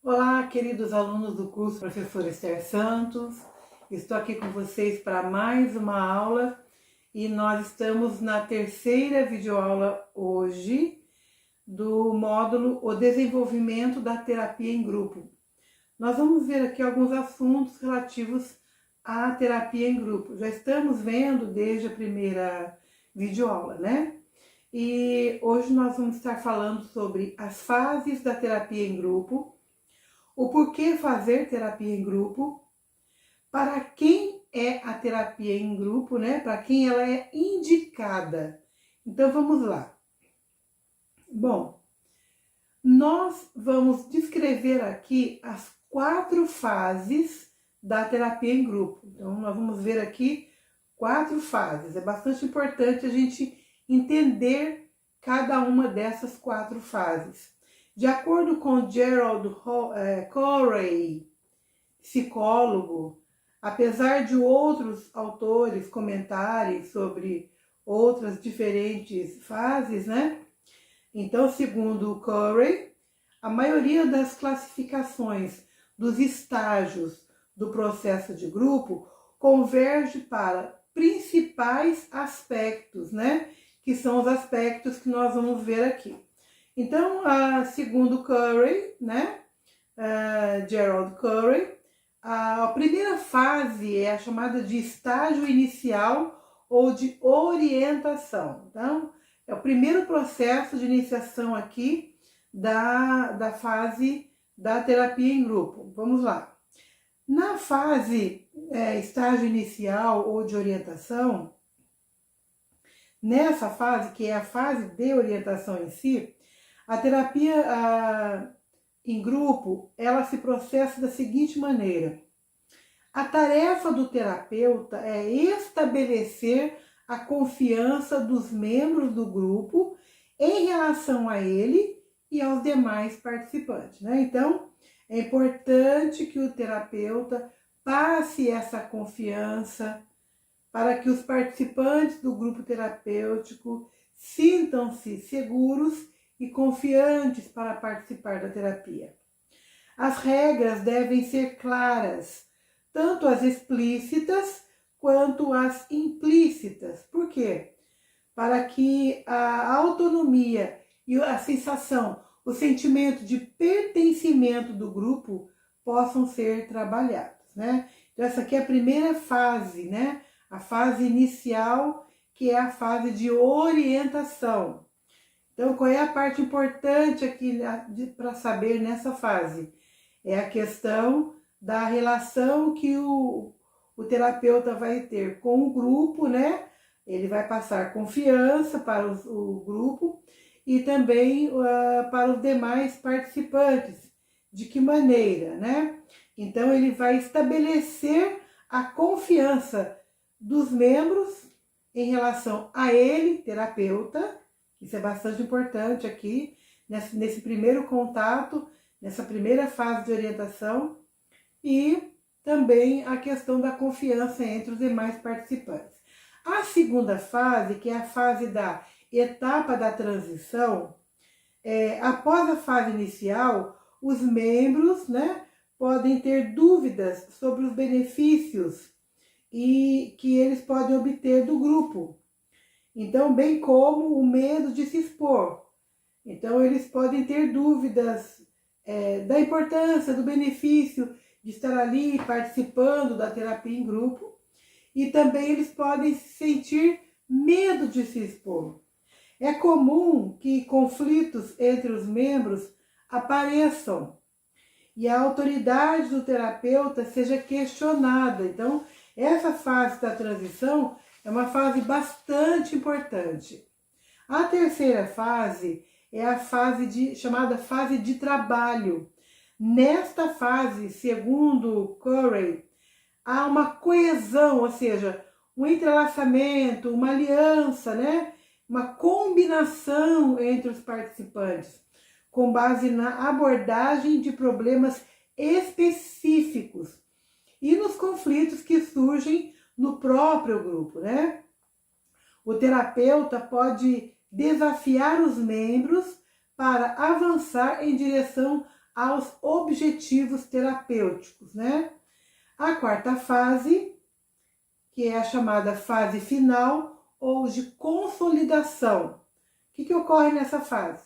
Olá, queridos alunos do curso Professor Esther Santos. Estou aqui com vocês para mais uma aula e nós estamos na terceira videoaula hoje do módulo O Desenvolvimento da Terapia em Grupo. Nós vamos ver aqui alguns assuntos relativos à terapia em grupo. Já estamos vendo desde a primeira videoaula, né? E hoje nós vamos estar falando sobre as fases da terapia em grupo, o porquê fazer terapia em grupo, para quem é a terapia em grupo, né? Para quem ela é indicada. Então vamos lá. Bom, nós vamos descrever aqui as 4 fases da terapia em grupo. Então nós vamos ver aqui 4 fases. É bastante importante a gente entender cada uma dessas 4 fases. De acordo com Gerald Corey, psicólogo, apesar de outros autores comentarem sobre outras diferentes fases, né? Então, segundo Corey, a maioria das classificações dos estágios do processo de grupo converge para principais aspectos, né? Que são os aspectos que nós vamos ver aqui. Então, segundo Corey, né, Gerald Corey, a primeira fase é a chamada de estágio inicial ou de orientação. Então, é o primeiro processo de iniciação aqui da fase da terapia em grupo. Vamos lá. Na fase estágio inicial ou de orientação, nessa fase, que é a fase de orientação em si, a terapia em grupo, ela se processa da seguinte maneira. A tarefa do terapeuta é estabelecer a confiança dos membros do grupo em relação a ele e aos demais participantes, né? Então, é importante que o terapeuta passe essa confiança para que os participantes do grupo terapêutico sintam-se seguros e confiantes para participar da terapia. As regras devem ser claras, tanto as explícitas quanto as implícitas. Por quê? Para que a autonomia e a sensação, o sentimento de pertencimento do grupo possam ser trabalhados, né? Então essa aqui é a primeira fase, né? A fase inicial, que é a fase de orientação. Então, qual é a parte importante aqui para saber nessa fase? É a questão da relação que o terapeuta vai ter com o grupo, né? Ele vai passar confiança para o grupo e também para os demais participantes. De que maneira, né? Então, ele vai estabelecer a confiança dos membros em relação a ele, terapeuta. Isso é bastante importante aqui, nesse primeiro contato, nessa primeira fase de orientação, e também a questão da confiança entre os demais participantes. A segunda fase, que é a fase da etapa da transição, após a fase inicial, os membros, né, podem ter dúvidas sobre os benefícios e que eles podem obter do grupo. Então, bem como o medo de se expor. Então, eles podem ter dúvidas da importância, do benefício de estar ali participando da terapia em grupo. E também eles podem sentir medo de se expor. É comum que conflitos entre os membros apareçam e a autoridade do terapeuta seja questionada. Então, essa fase da transição é uma fase bastante importante. A terceira fase é a fase chamada fase de trabalho. Nesta fase, segundo Corey, há uma coesão, ou seja, um entrelaçamento, uma aliança, né? Uma combinação entre os participantes, com base na abordagem de problemas específicos e nos conflitos que surgem no próprio grupo, né? O terapeuta pode desafiar os membros para avançar em direção aos objetivos terapêuticos, né? A quarta fase, que é a chamada fase final ou de consolidação. O que ocorre nessa fase?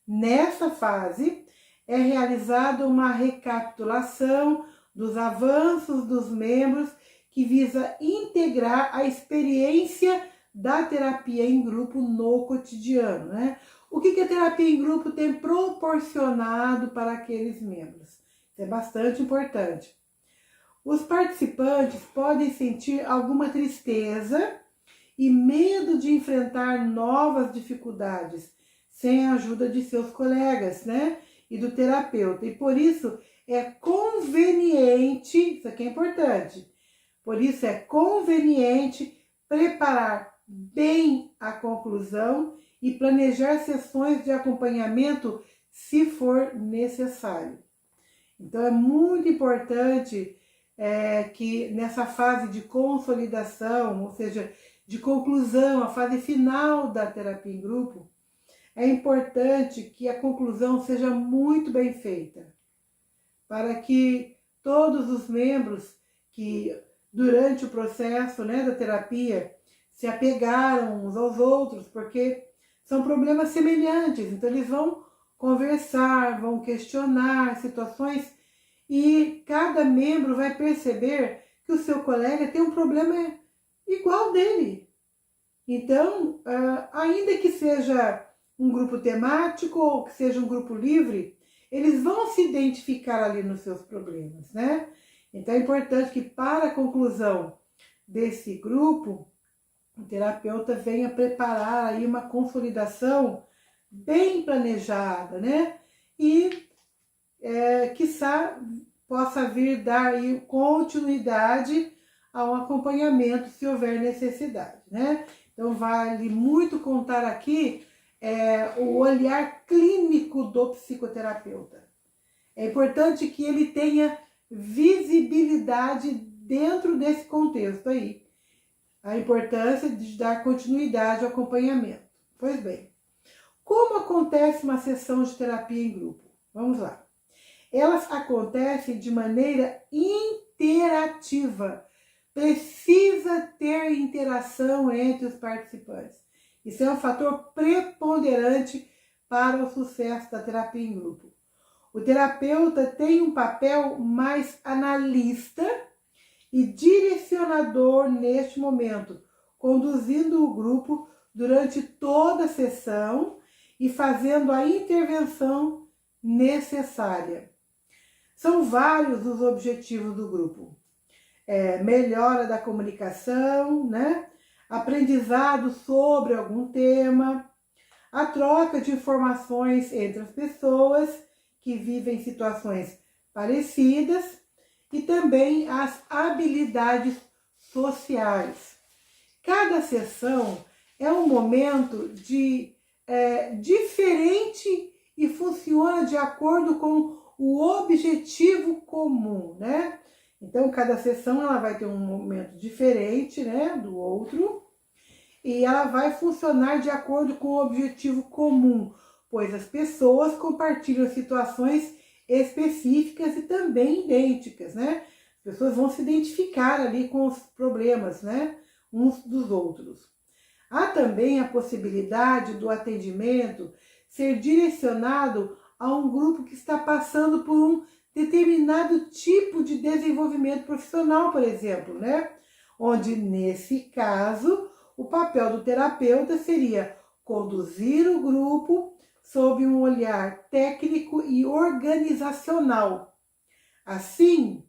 Nessa fase é realizada uma recapitulação dos avanços dos membros que visa integrar a experiência da terapia em grupo no cotidiano, né? O que a terapia em grupo tem proporcionado para aqueles membros? Isso é bastante importante. Os participantes podem sentir alguma tristeza e medo de enfrentar novas dificuldades sem a ajuda de seus colegas, né? E do terapeuta. E por isso é conveniente, isso aqui é importante, por isso é conveniente preparar bem a conclusão e planejar sessões de acompanhamento se for necessário. Então é muito importante que nessa fase de consolidação, ou seja, de conclusão, a fase final da terapia em grupo, é importante que a conclusão seja muito bem feita, para que todos os membros que durante o processo, né, da terapia se apegaram uns aos outros, porque são problemas semelhantes, então eles vão conversar, vão questionar situações e cada membro vai perceber que o seu colega tem um problema igual dele. Então, ainda que seja um grupo temático ou que seja um grupo livre, eles vão se identificar ali nos seus problemas, né? Então é importante que para a conclusão desse grupo, o terapeuta venha preparar aí uma consolidação bem planejada, né? E quiçá possa vir dar aí continuidade ao acompanhamento se houver necessidade, né? Então vale muito contar aqui o olhar clínico do psicoterapeuta. É importante que ele tenha visibilidade dentro desse contexto aí. A importância de dar continuidade ao acompanhamento. Pois bem, como acontece uma sessão de terapia em grupo? Vamos lá. Elas acontecem de maneira interativa. Precisa ter interação entre os participantes. Isso é um fator preponderante para o sucesso da terapia em grupo. O terapeuta tem um papel mais analista e direcionador neste momento, conduzindo o grupo durante toda a sessão e fazendo a intervenção necessária. São vários os objetivos do grupo. Melhora da comunicação, né? Aprendizado sobre algum tema, a troca de informações entre as pessoas que vivem situações parecidas e também as habilidades sociais. Cada sessão é um momento diferente e funciona de acordo com o objetivo comum, né? Então, cada sessão ela vai ter um momento diferente, né, do outro, e ela vai funcionar de acordo com o objetivo comum, pois as pessoas compartilham situações específicas e também idênticas, né? As pessoas vão se identificar ali com os problemas, né, uns dos outros. Há também a possibilidade do atendimento ser direcionado a um grupo que está passando por um determinado tipo de desenvolvimento profissional, por exemplo, né? Onde, nesse caso, o papel do terapeuta seria conduzir o grupo sob um olhar técnico e organizacional. Assim,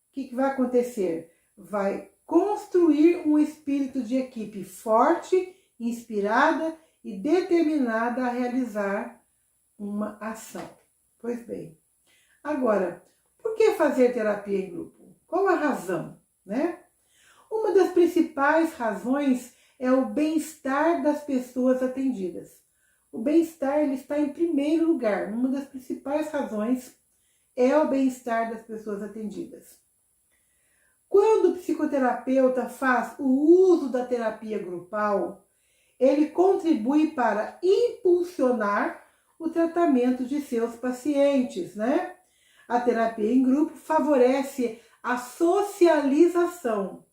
o que vai acontecer? Vai construir um espírito de equipe forte, inspirada e determinada a realizar uma ação. Pois bem, agora, por que fazer terapia em grupo? Qual a razão, né? Uma das principais razões é o bem-estar das pessoas atendidas. O bem-estar ele está em primeiro lugar. Uma das principais razões é o bem-estar das pessoas atendidas. Quando o psicoterapeuta faz o uso da terapia grupal, ele contribui para impulsionar o tratamento de seus pacientes, né? A terapia em grupo favorece a socialização,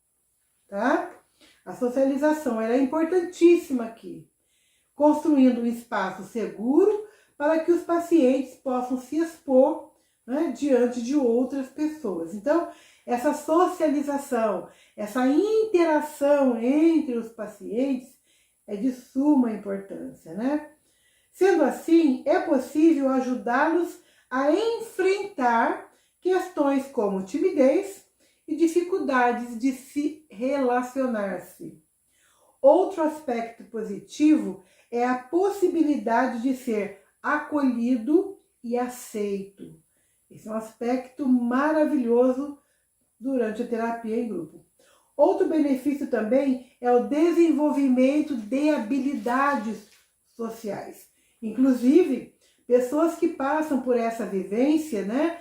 tá? A socialização ela é importantíssima aqui, construindo um espaço seguro para que os pacientes possam se expor, né, diante de outras pessoas. Então, essa socialização, essa interação entre os pacientes é de suma importância, né? Sendo assim, é possível ajudá-los a enfrentar questões como timidez e dificuldades de se relacionar-se. Outro aspecto positivo é a possibilidade de ser acolhido e aceito. Esse é um aspecto maravilhoso durante a terapia em grupo. Outro benefício também é o desenvolvimento de habilidades sociais. Inclusive, pessoas que passam por essa vivência, né,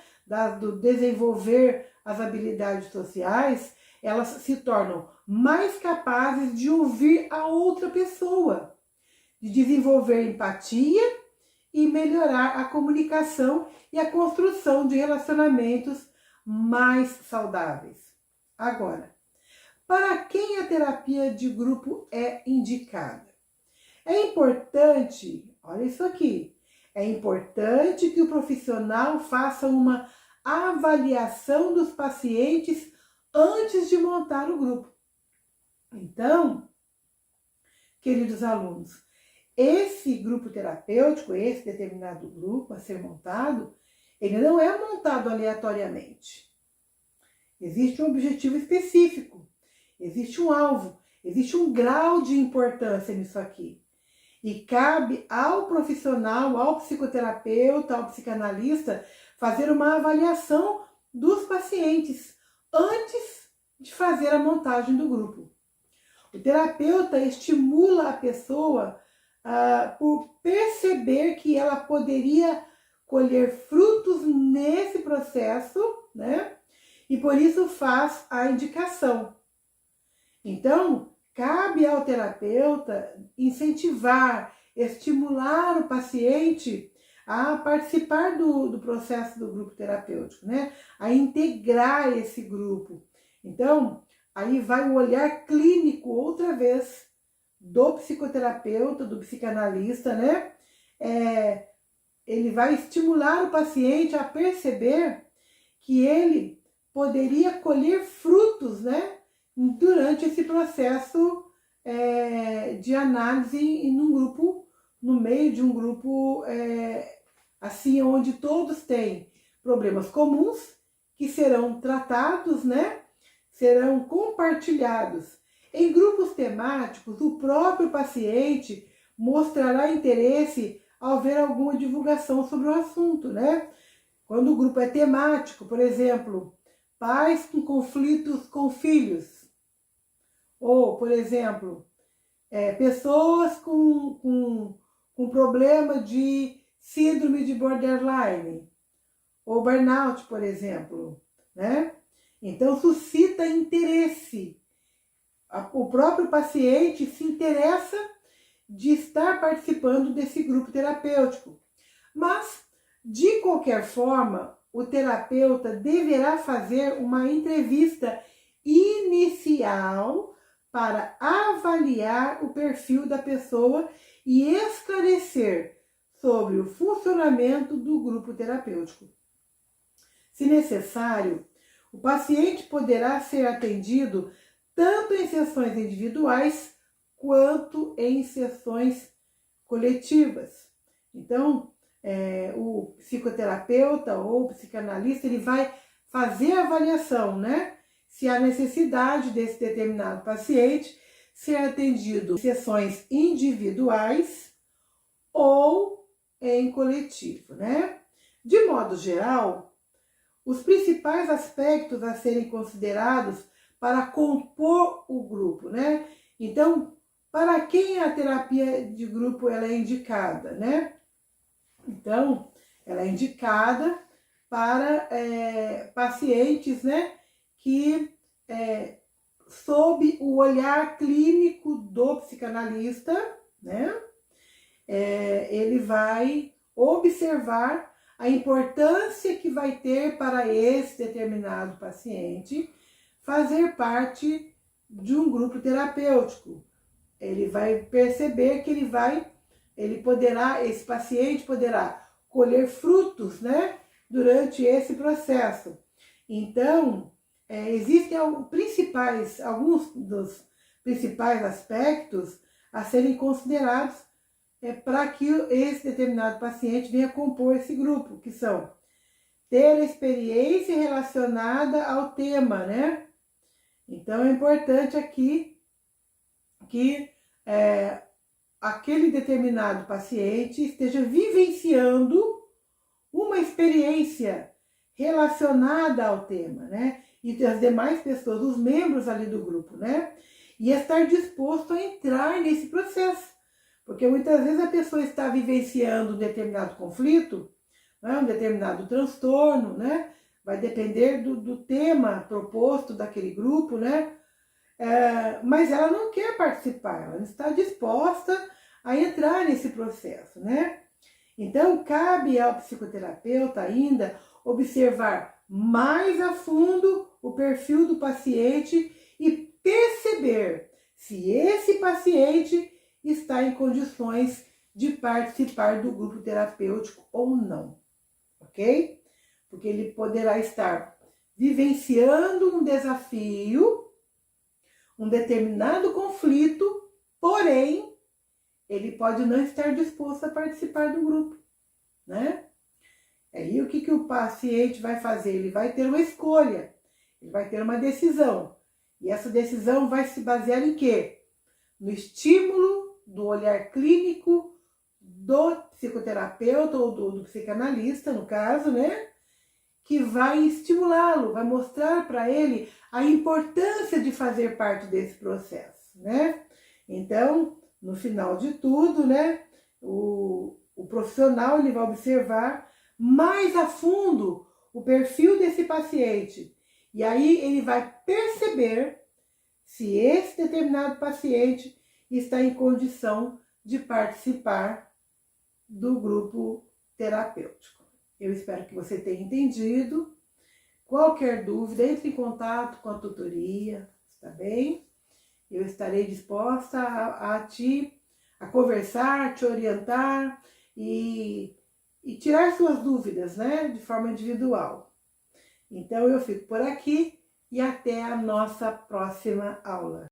do desenvolver as habilidades sociais, elas se tornam mais capazes de ouvir a outra pessoa, de desenvolver empatia e melhorar a comunicação e a construção de relacionamentos mais saudáveis. Agora, para quem a terapia de grupo é indicada? É importante, olha isso aqui, é importante que o profissional faça uma avaliação dos pacientes antes de montar o grupo. Então, queridos alunos, esse grupo terapêutico, esse determinado grupo a ser montado, ele não é montado aleatoriamente. Existe um objetivo específico, existe um alvo, existe um grau de importância nisso aqui. E cabe ao profissional, ao psicoterapeuta, ao psicanalista, fazer uma avaliação dos pacientes antes de fazer a montagem do grupo. O terapeuta estimula a pessoa por perceber que ela poderia colher frutos nesse processo, né? E por isso faz a indicação. Então, cabe ao terapeuta incentivar, estimular o paciente a participar do processo do grupo terapêutico, né? A integrar esse grupo. Então, aí vai o olhar clínico outra vez do psicoterapeuta, do psicanalista, né? Ele vai estimular o paciente a perceber que ele poderia colher frutos, né? Durante esse processo de análise num grupo, no meio de um grupo assim, onde todos têm problemas comuns que serão tratados, né? Serão compartilhados. Em grupos temáticos, o próprio paciente mostrará interesse ao ver alguma divulgação sobre o assunto, né? Quando o grupo é temático, por exemplo, pais com conflitos com filhos, ou, por exemplo, pessoas com problema de síndrome de borderline, ou burnout, por exemplo, né? Então, suscita interesse. O próprio paciente se interessa de estar participando desse grupo terapêutico. Mas, de qualquer forma, o terapeuta deverá fazer uma entrevista inicial para avaliar o perfil da pessoa e esclarecer sobre o funcionamento do grupo terapêutico. Se necessário, o paciente poderá ser atendido tanto em sessões individuais quanto em sessões coletivas. Então, o psicoterapeuta ou o psicanalista, ele vai fazer a avaliação, né? Se há necessidade desse determinado paciente ser atendido em sessões individuais ou em coletivo, né? De modo geral, os principais aspectos a serem considerados para compor o grupo, né? Então, para quem a terapia de grupo ela é indicada, né? Então, ela é indicada para pacientes, né, que sob o olhar clínico do psicanalista, né, ele vai observar a importância que vai ter para esse determinado paciente fazer parte de um grupo terapêutico. Ele vai perceber que esse paciente poderá colher frutos, né, durante esse processo. Então, existem alguns dos principais aspectos a serem considerados para que esse determinado paciente venha compor esse grupo, que são ter experiência relacionada ao tema, né? Então, é importante aqui que aquele determinado paciente esteja vivenciando uma experiência relacionada ao tema, né? E as demais pessoas, os membros ali do grupo, né? E estar disposto a entrar nesse processo. Porque muitas vezes a pessoa está vivenciando um determinado conflito, né? Um determinado transtorno, né? Vai depender do tema proposto daquele grupo, né? Mas ela não quer participar, ela não está disposta a entrar nesse processo, né? Então, cabe ao psicoterapeuta ainda observar mais a fundo o perfil do paciente e perceber se esse paciente está em condições de participar do grupo terapêutico ou não, ok? Porque ele poderá estar vivenciando um desafio, um determinado conflito, porém, ele pode não estar disposto a participar do grupo, né? Aí o que o paciente vai fazer? Ele vai ter uma escolha, ele vai ter uma decisão. E essa decisão vai se basear em quê? No estímulo do olhar clínico do psicoterapeuta ou do psicanalista, no caso, né? Que vai estimulá-lo, vai mostrar para ele a importância de fazer parte desse processo, né? Então, no final de tudo, né, o profissional ele vai observar mais a fundo o perfil desse paciente. E aí ele vai perceber se esse determinado paciente está em condição de participar do grupo terapêutico. Eu espero que você tenha entendido. Qualquer dúvida, entre em contato com a tutoria, está bem? Eu estarei disposta a conversar, te orientar e tirar suas dúvidas, né, de forma individual. Então, eu fico por aqui e até a nossa próxima aula.